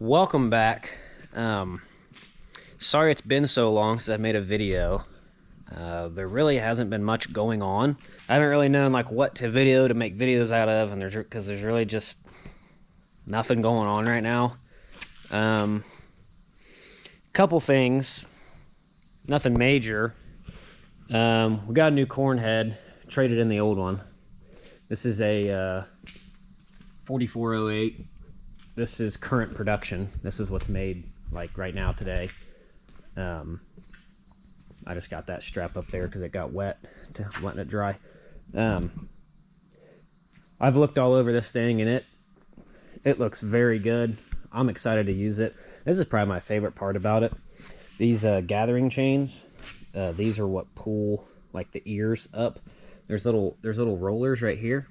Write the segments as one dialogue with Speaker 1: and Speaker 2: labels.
Speaker 1: Welcome back. Sorry it's been so long since I made a video. There really hasn't been much going on. I haven't really known like what to video to make videos out of, and there's really just nothing going on right now. Couple things, nothing major. We got a new corn head, traded in the old one. This is a 4408. This is current production. This is what's made like right now today. I just got that strap up there because it got wet, to letting it dry. I've looked all over this thing and it looks very good. I'm excited to use it. This is probably my favorite part about it. These gathering chains, these are what pull like the ears up. There's little rollers right here,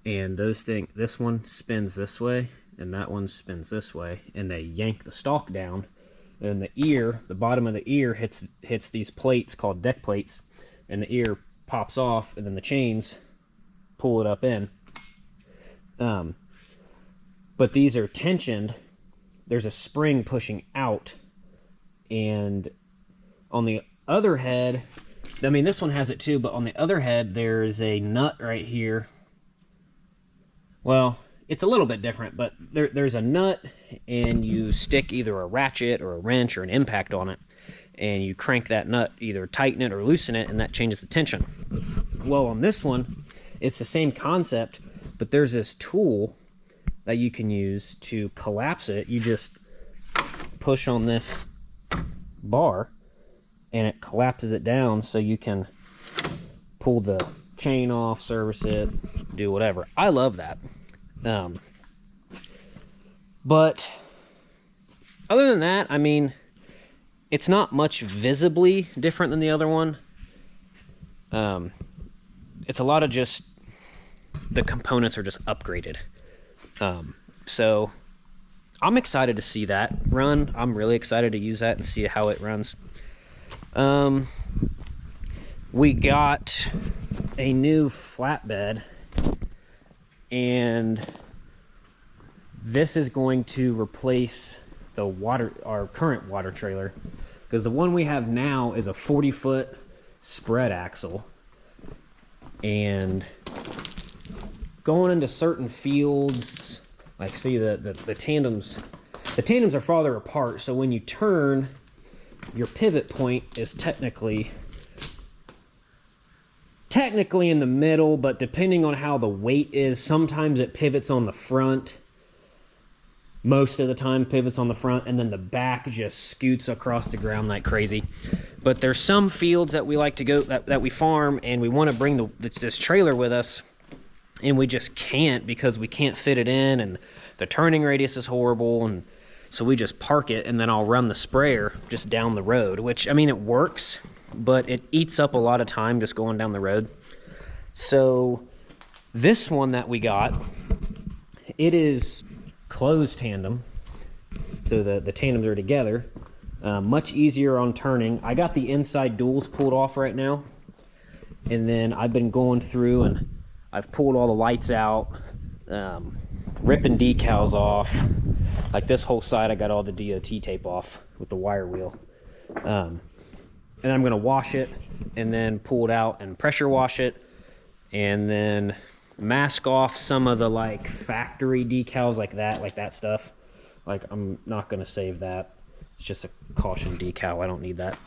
Speaker 1: and this one spins this way and that one spins this way, and they yank the stalk down, and the bottom of the ear hits these plates called deck plates, and the ear pops off, and then the chains pull it up in. But these are tensioned. There's a spring pushing out, and on the other head, I mean this one has it too, but on the other head there's a nut right here. Well, it's a little bit different, but there's a nut, and you stick either a ratchet or a wrench or an impact on it, and you crank that nut, either tighten it or loosen it, and that changes the tension. Well, on this one, it's the same concept, but there's this tool that you can use to collapse it. You just push on this bar, and it collapses it down so you can pull the chain off, service it, do whatever. I love that. But other than that, I mean, it's not much visibly different than the other one. It's a lot of just the components are just upgraded. So I'm excited to see that run. I'm really excited to use that and see how it runs. We got a new flatbed, and this is going to replace our current water trailer, because the one we have now is a 40-foot spread axle, and going into certain fields, like see the tandems are farther apart, so when you turn, your pivot point is technically in the middle, but depending on how the weight is, sometimes it pivots on the front. Most of the time pivots on the front, and then the back just scoots across the ground like crazy. But there's some fields that we like to go, that we farm, and we want to bring this trailer with us, and we just can't because we can't fit it in, and the turning radius is horrible, and so we just park it, and then I'll run the sprayer just down the road, which, I mean, it works, but it eats up a lot of time just going down the road. So this one that we got, it is closed tandem, so the tandems are together. Much easier on turning. I got the inside duals pulled off right now, and then I've been going through and I've pulled all the lights out, ripping decals off. Like this whole side, I got all the DOT tape off with the wire wheel. And I'm gonna wash it and then pull it out and pressure wash it, and then mask off some of the like factory decals like that stuff. Like, I'm not gonna save that. It's just a caution decal. I don't need that.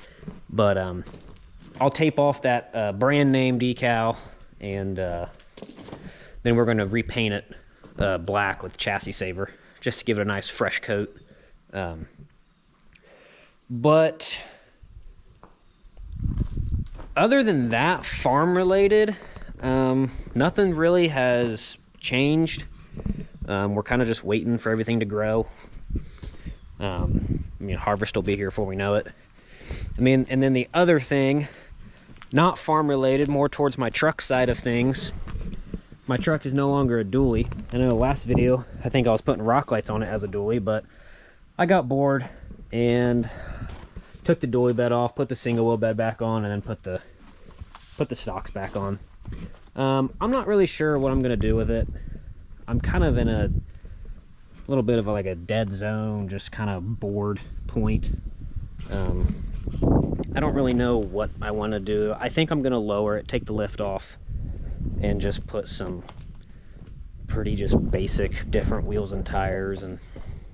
Speaker 1: But I'll tape off that brand name decal, and then we're gonna repaint it black with chassis saver just to give it a nice fresh coat. But other than that, farm related, nothing really has changed. We're kind of just waiting for everything to grow. I mean, harvest will be here before we know it. I mean, and then the other thing, not farm related, more towards my truck side of things. My truck is no longer a dually. I know the last video, I think I was putting rock lights on it as a dually, but I got bored and took the dually bed off, put the single wheel bed back on, and then put the stocks back on. I'm not really sure what I'm gonna do with it. I'm kind of in a little bit of like a dead zone, just kind of bored point. I don't really know what I want to do. I think I'm going to lower it, take the lift off, and just put some pretty just basic different wheels and tires and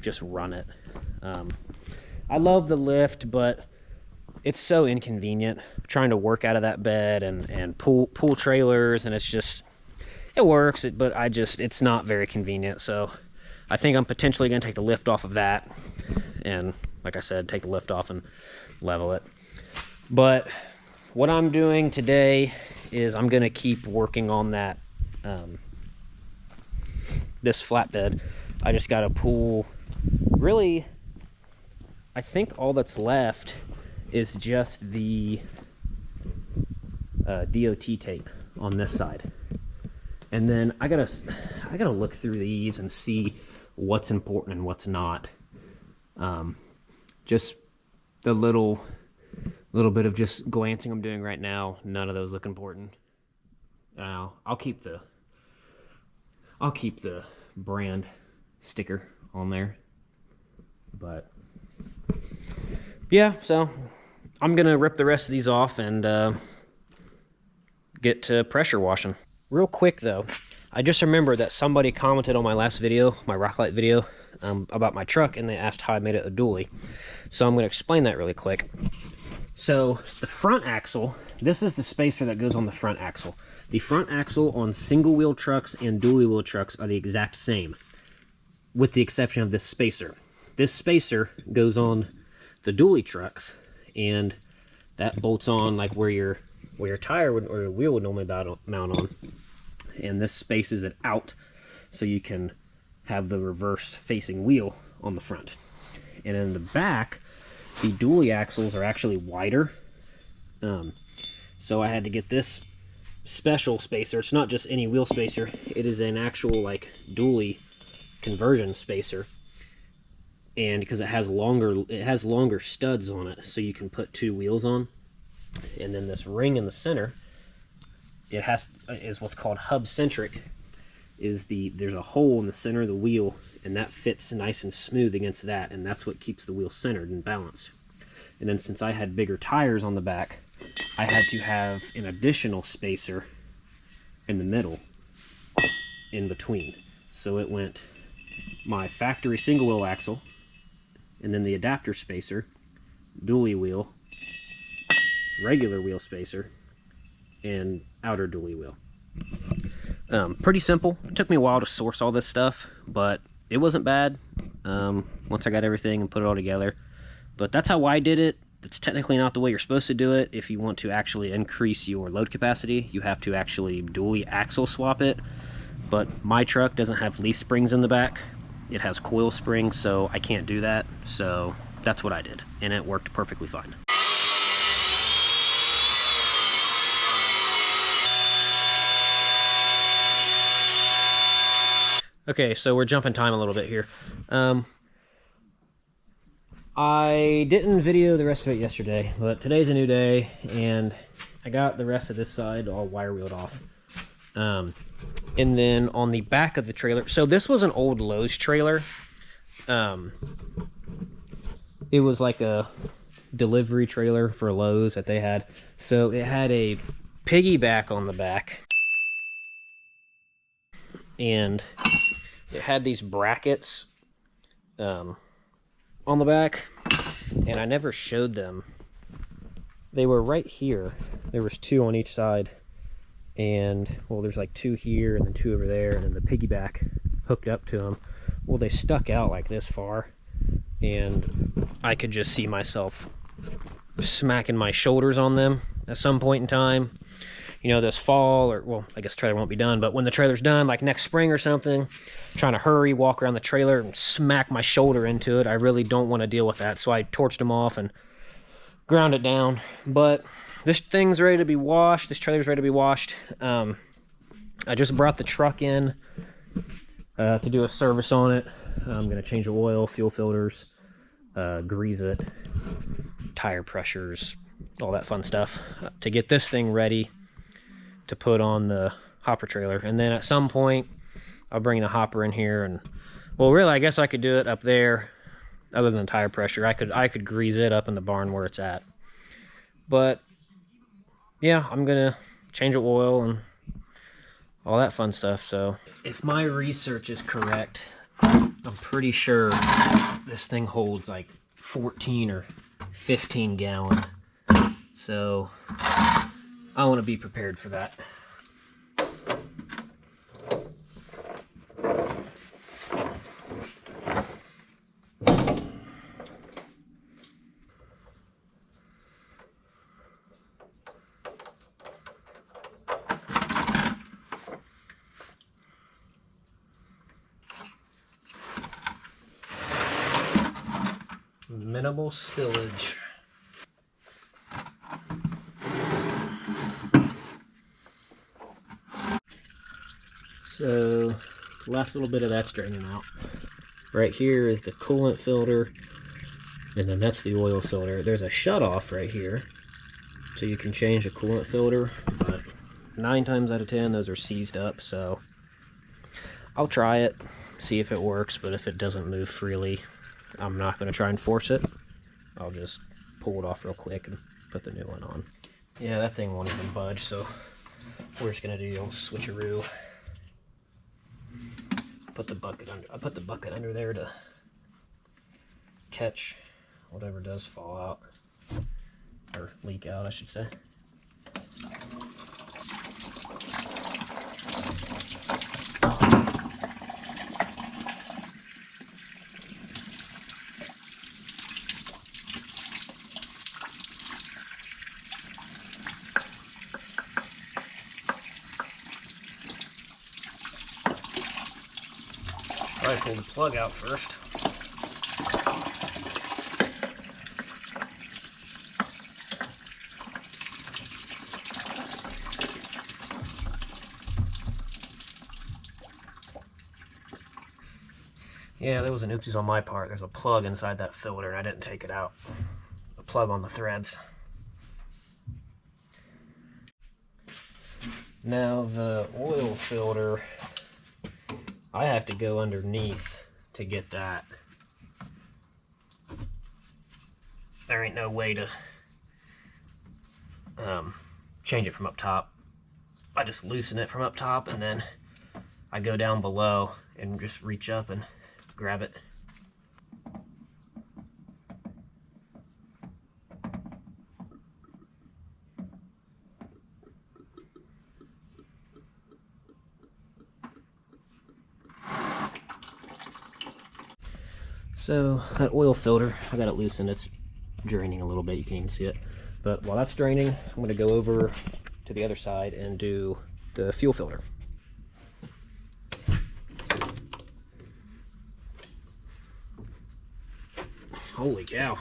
Speaker 1: just run it. I love the lift, but it's so inconvenient trying to work out of that bed and pull trailers, and it's just, it works, but it's not very convenient. So I think I'm potentially going to take the lift off of that, and like I said, take the lift off and level it. But what I'm doing today is I'm going to keep working on that, this flatbed. I just got to pull, really, I think all that's left is just the DOT tape on this side. And then I gotta look through these and see what's important and what's not. Just the little bit of just glancing I'm doing right now, none of those look important. I'll keep the brand sticker on there. But yeah, so I'm gonna rip the rest of these off and get to pressure washing. Real quick though, I just remembered that somebody commented on my last video, my Rocklight video, about my truck, and they asked how I made it a dually. So I'm going to explain that really quick. So the front axle, this is the spacer that goes on the front axle. The front axle on single wheel trucks and dually wheel trucks are the exact same, with the exception of this spacer. This spacer goes on the dually trucks, and that bolts on like where your tire would, or your wheel would normally mount on. And this spaces it out so you can have the reverse facing wheel on the front. And in the back, the dually axles are actually wider. So I had to get this special spacer. It's not just any wheel spacer. It is an actual like dually conversion spacer. And because it has longer studs on it, so you can put two wheels on. And then this ring in the center, is what's called hub centric. There's a hole in the center of the wheel, and that fits nice and smooth against that, and that's what keeps the wheel centered and balanced. And then since I had bigger tires on the back, I had to have an additional spacer in the middle, in between. So it went my factory single wheel axle, and then the adapter spacer, dually wheel, regular wheel spacer, and outer dually wheel. Pretty simple. It took me a while to source all this stuff, but it wasn't bad once I got everything and put it all together. But that's how I did it. It's technically not the way you're supposed to do it. If you want to actually increase your load capacity, you have to actually dually axle swap it. But my truck doesn't have leaf springs in the back. It has coil springs, so I can't do that. So that's what I did, and it worked perfectly fine. Okay, so we're jumping time a little bit here. I didn't video the rest of it yesterday, but today's a new day, and I got the rest of this side all wire wheeled off. And then on the back of the trailer, so this was an old Lowe's trailer. It was like a delivery trailer for Lowe's that they had. So it had a piggyback on the back, and it had these brackets on the back, and I never showed them. They were right here. There was two on each side, and well, there's like two here and then two over there, and then the piggyback hooked up to them. Well, they stuck out like this far, and I could just see myself smacking my shoulders on them at some point in time. You know, this fall, or well, I guess the trailer won't be done, but when the trailer's done, like next spring or something, trying to hurry, walk around the trailer and smack my shoulder into it. I really don't want to deal with that, so I torched them off and ground it down. But this thing's ready to be washed. This trailer's ready to be washed. I just brought the truck in to do a service on it. I'm going to change the oil, fuel filters, grease it, tire pressures, all that fun stuff to get this thing ready to put on the hopper trailer. And then at some point I'll bring the hopper in here and Well, really, I guess I could do it up there. Other than tire pressure, I could grease it up in the barn where it's at. But yeah, I'm gonna change the oil and all that fun stuff. So if my research is correct, I'm pretty sure this thing holds like 14 or 15 gallon. So I want to be prepared for that. Minimal spillage. So, the last little bit of that's draining out. Right here is the coolant filter, and then that's the oil filter. There's a shutoff right here, so you can change the coolant filter, but 9 times out of 10 those are seized up, so I'll try it, see if it works, but if it doesn't move freely, I'm not going to try and force it. I'll just pull it off real quick and put the new one on. Yeah, that thing won't even budge, so we're just going to do the old switcheroo. Put the bucket under. I put the bucket under there to catch whatever does fall out, or leak out, I should say. Probably pull the plug out first. Yeah, there was an oopsies on my part. There's a plug inside that filter and I didn't take it out. A plug on the threads. Now the oil filter, I have to go underneath to get that. There ain't no way to change it from up top. I just loosen it from up top and then I go down below and just reach up and grab it. So that oil filter, I got it loosened. It's draining a little bit, you can even see it. But while that's draining, I'm going to go over to the other side and do the fuel filter. Holy cow.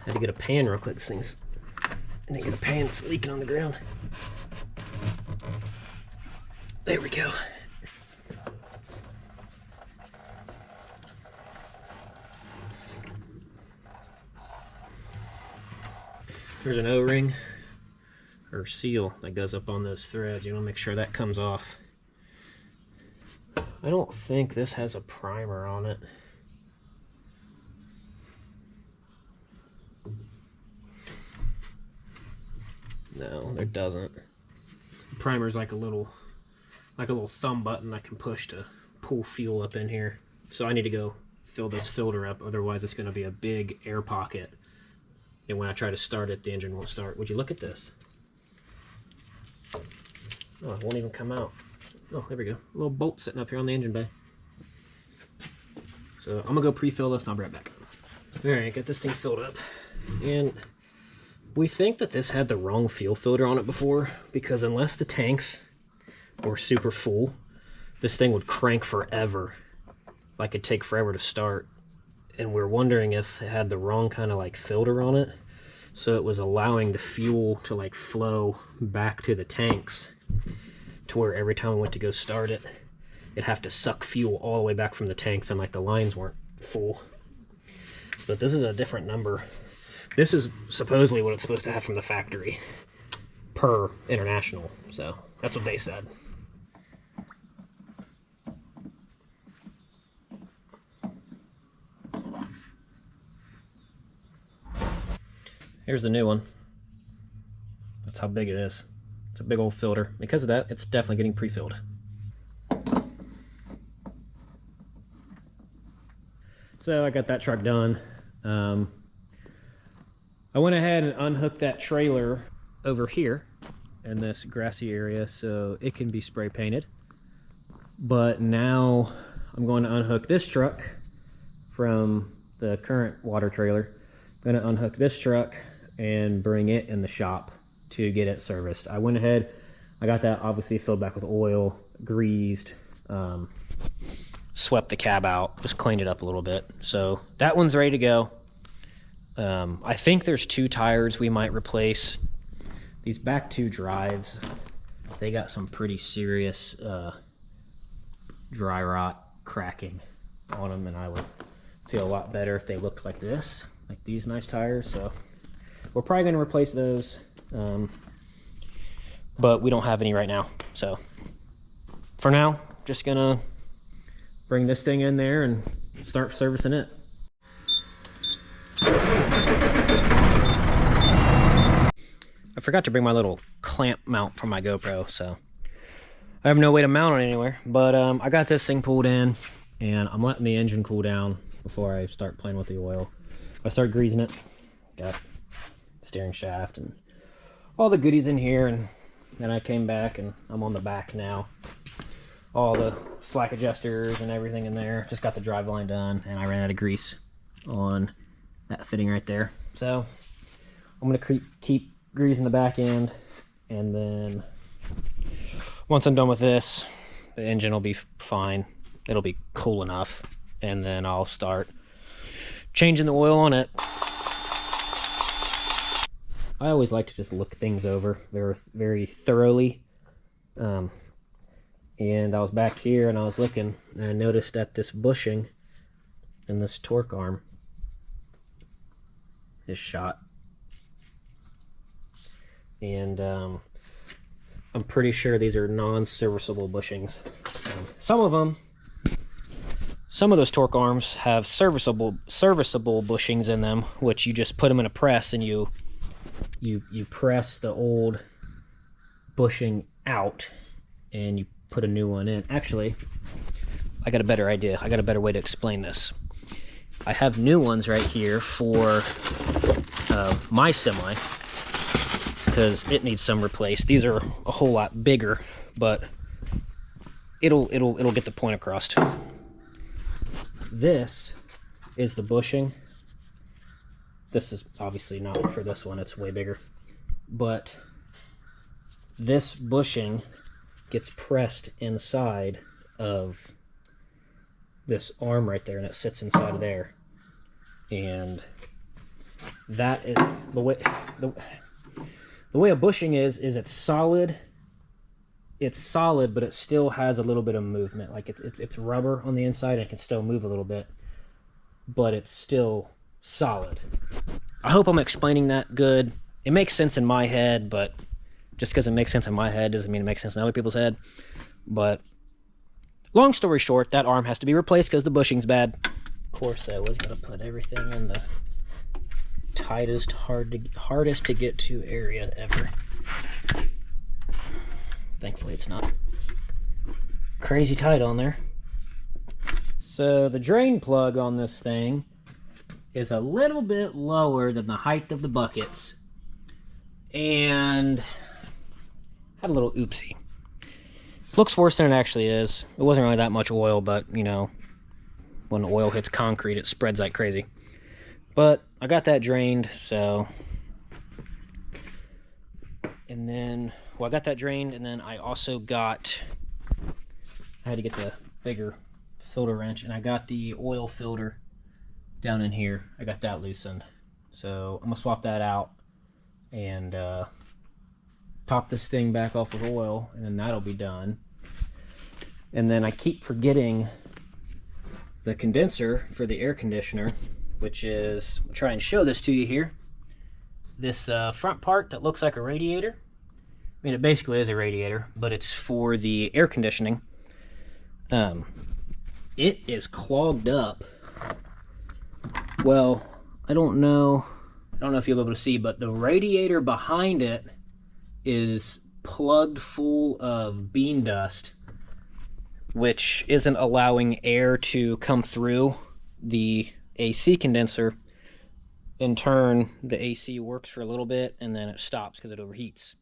Speaker 1: Had to get a pan real quick. This thing's, I didn't get a pan, it's leaking on the ground. There we go. There's an O-ring or seal that goes up on those threads. You want to make sure that comes off. I don't think this has a primer on it. No, there doesn't. The primer's like a little thumb button I can push to pull fuel up in here. So I need to go fill this filter up, otherwise it's going to be a big air pocket. And when I try to start it, the engine won't start. Would you look at this? Oh, it won't even come out. Oh, there we go. A little bolt sitting up here on the engine bay. So I'm gonna go pre-fill this and I'll be right back. Alright, got this thing filled up. And we think that this had the wrong fuel filter on it before, because unless the tanks were super full, this thing would crank forever. Like it'd take forever to start. And we're wondering if it had the wrong kind of like filter on it. So it was allowing the fuel to like flow back to the tanks, to where every time we went to go start it, it'd have to suck fuel all the way back from the tanks, and like the lines weren't full. But this is a different number. This is supposedly what it's supposed to have from the factory per International, so that's what they said. Here's the new one. That's how big it is. It's a big old filter. Because of that, it's definitely getting pre-filled. So I got that truck done. I went ahead and unhooked that trailer over here in this grassy area so it can be spray painted. But now I'm going to unhook this truck from the current water trailer. I'm going to unhook this truck and bring it in the shop to get it serviced. I went ahead, I got that obviously filled back with oil, greased, swept the cab out, just cleaned it up a little bit. So that one's ready to go. I think there's 2 tires we might replace. These back 2 drives, they got some pretty serious dry rot cracking on them, and I would feel a lot better if they looked like this, like these nice tires. So we're probably going to replace those, but we don't have any right now. So for now, just gonna bring this thing in there and start servicing it. I forgot to bring my little clamp mount for my GoPro, so I have no way to mount it anywhere. But I got this thing pulled in, and I'm letting the engine cool down before I start playing with the oil. I start greasing it. Got steering shaft and all the goodies in here, and then I came back and I'm on the back now. All the slack adjusters and everything in there. Just got the driveline done, and I ran out of grease on that fitting right there. So I'm gonna keep greasing the back end, and then once I'm done with this, the engine will be fine. It'll be cool enough, and then I'll start changing the oil on it. I always like to just look things over very thoroughly. And I was back here and I was looking, and I noticed that this bushing and this torque arm is shot. And I'm pretty sure these are non-serviceable bushings. Some of those torque arms have serviceable bushings in them, which you just put them in a press and you press the old bushing out and you put a new one in. Actually, I got a better idea. I got a better way to explain this. I have new ones right here for my semi, because it needs some replaced. These are a whole lot bigger, but it'll get the point across. This is the bushing. This is obviously not for this one, it's way bigger. But this bushing gets pressed inside of this arm right there, and it sits inside of there. And that is the way a bushing is it's solid. It's solid, but it still has a little bit of movement. Like it's rubber on the inside, and it can still move a little bit, but it's still solid. I hope I'm explaining that good. It makes sense in my head, but just because it makes sense in my head doesn't mean it makes sense in other people's head. But long story short, that arm has to be replaced because the bushing's bad. Of course, I was going to put everything in the tightest, hardest to get to area ever. Thankfully, it's not crazy tight on there. So the drain plug on this thing is a little bit lower than the height of the buckets, and had a little oopsie. Looks worse than it actually is. It wasn't really that much oil, but you know, when the oil hits concrete, it spreads like crazy. But I got that drained, so, and then, well, I got that drained, and then I also got, I had to get the bigger filter wrench, and I got the oil filter down in here. I got that loosened. So I'm gonna swap that out and top this thing back off with oil, and then that'll be done. And then I keep forgetting the condenser for the air conditioner, which is, I'll try and show this to you here. this front part that looks like a radiator. I mean, it basically is a radiator, but it's for the air conditioning. It is clogged up. Well, I don't know if you'll be able to see, but the radiator behind it is plugged full of bean dust, which isn't allowing air to come through the AC condenser. In turn, the AC works for a little bit and then it stops because it overheats.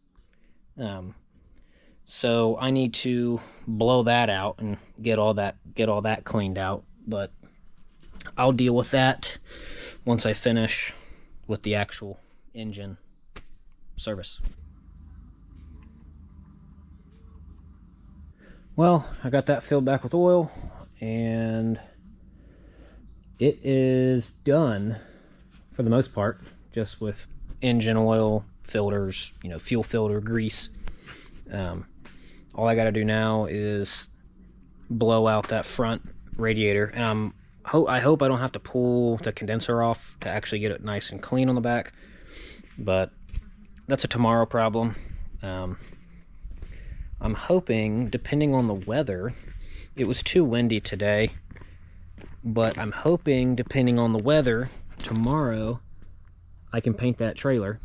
Speaker 1: So I need to blow that out and get all that cleaned out, but I'll deal with that once I finish with the actual engine service. Well, I got that filled back with oil, and it is done for the most part, just with engine oil, filters, fuel filter, grease. All I got to do now is blow out that front radiator, and I hope I don't have to pull the condenser off to actually get it nice and clean on the back, but that's a tomorrow problem. I'm hoping, depending on the weather, it was too windy today, but I'm hoping, depending on the weather, tomorrow I can paint that trailer.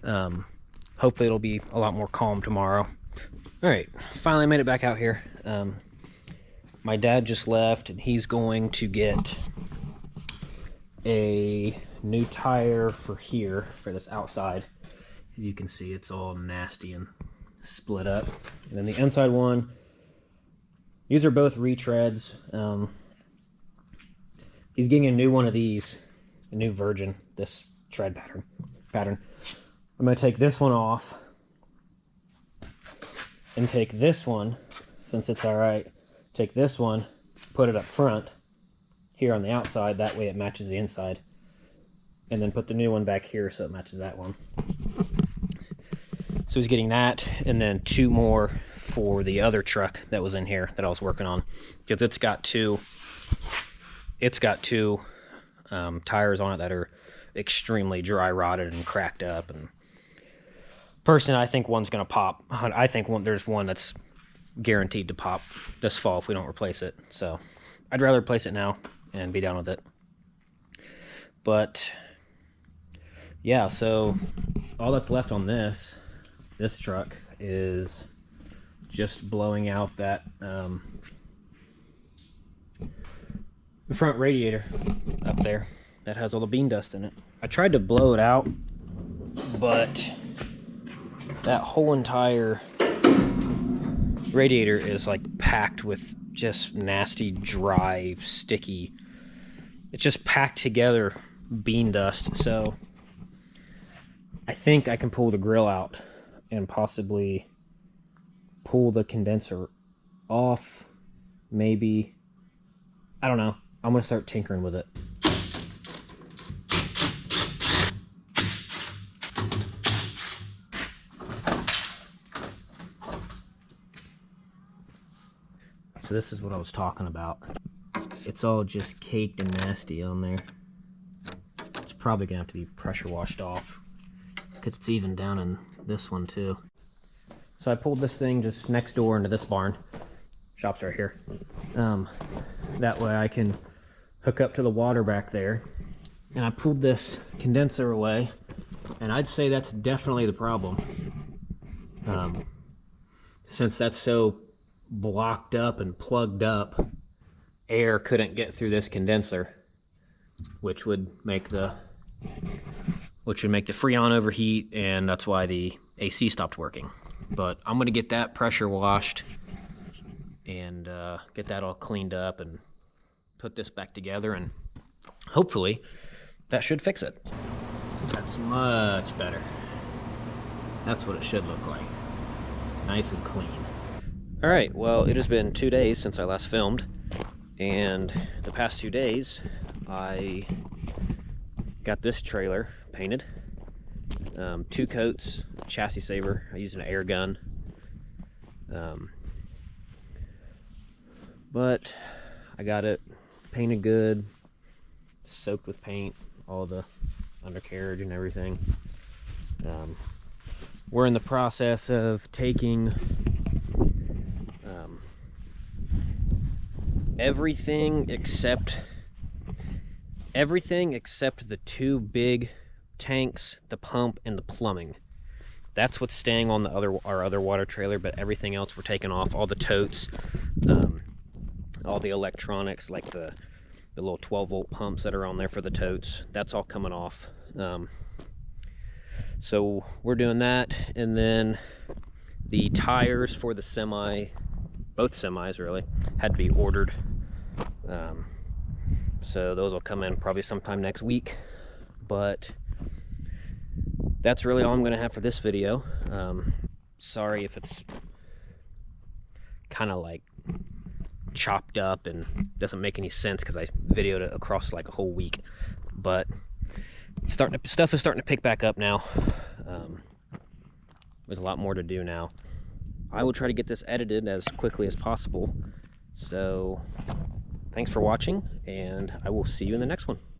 Speaker 1: Hopefully it'll be a lot more calm tomorrow. Alright, finally made it back out here. My dad just left, and he's going to get a new tire for here, for this outside. As you can see, it's all nasty and split up. And then the inside one, these are both retreads. He's getting a new one of these, a new Virgin, this tread pattern. I'm going to take this one off and take this one, since it's alright, take this one, put it up front here on the outside, that way it matches the inside, and then put the new one back here so it matches that one. So he's getting that, and then 2 more for the other truck that was in here that I was working on, because it's got two tires on it that are extremely dry rotted and cracked up, and personally I think one's gonna pop. I think there's one that's guaranteed to pop this fall if we don't replace it, so I'd rather replace it now and be done with it. But yeah, so all that's left on this truck is just blowing out that the front radiator up there that has all the bean dust in it. I tried to blow it out, but that whole entire radiator is like packed with just nasty, dry, sticky, it's just packed together bean dust. So I think I can pull the grill out and possibly pull the condenser off, maybe. I don't know. I'm gonna start tinkering with it. So this is what I was talking about. It's all just caked and nasty on there. It's probably gonna have to be pressure washed off, because it's even down in this one too. So I pulled this thing just next door into this barn. Shop's right here. That way I can hook up to the water back there. And I pulled this condenser away, and I'd say that's definitely the problem. Since that's so blocked up and plugged up, air couldn't get through this condenser, which would make the Freon overheat, and that's why the AC stopped working. But I'm gonna get that pressure washed and get that all cleaned up and put this back together, and hopefully that should fix it. That's much better. That's what it should look like. Nice and clean. Alright, well, it has been 2 days since I last filmed, and the past 2 days I got this trailer painted. 2 coats, chassis saver. I used an air gun. But I got it painted good, soaked with paint, all the undercarriage and everything. We're in the process of taking everything except the two big tanks, the pump, and the plumbing. That's what's staying on our other water trailer, but everything else we're taking off. All the totes, all the electronics, like the little 12-volt pumps that are on there for the totes, that's all coming off. So we're doing that, and then the tires for the semi, both semis really, had to be ordered. So those will come in probably sometime next week. But that's really all I'm going to have for this video. Sorry if it's kind of like chopped up and doesn't make any sense because I videoed it across like a whole week. But stuff is starting to pick back up now. There's a lot more to do now. I will try to get this edited as quickly as possible. So thanks for watching, and I will see you in the next one.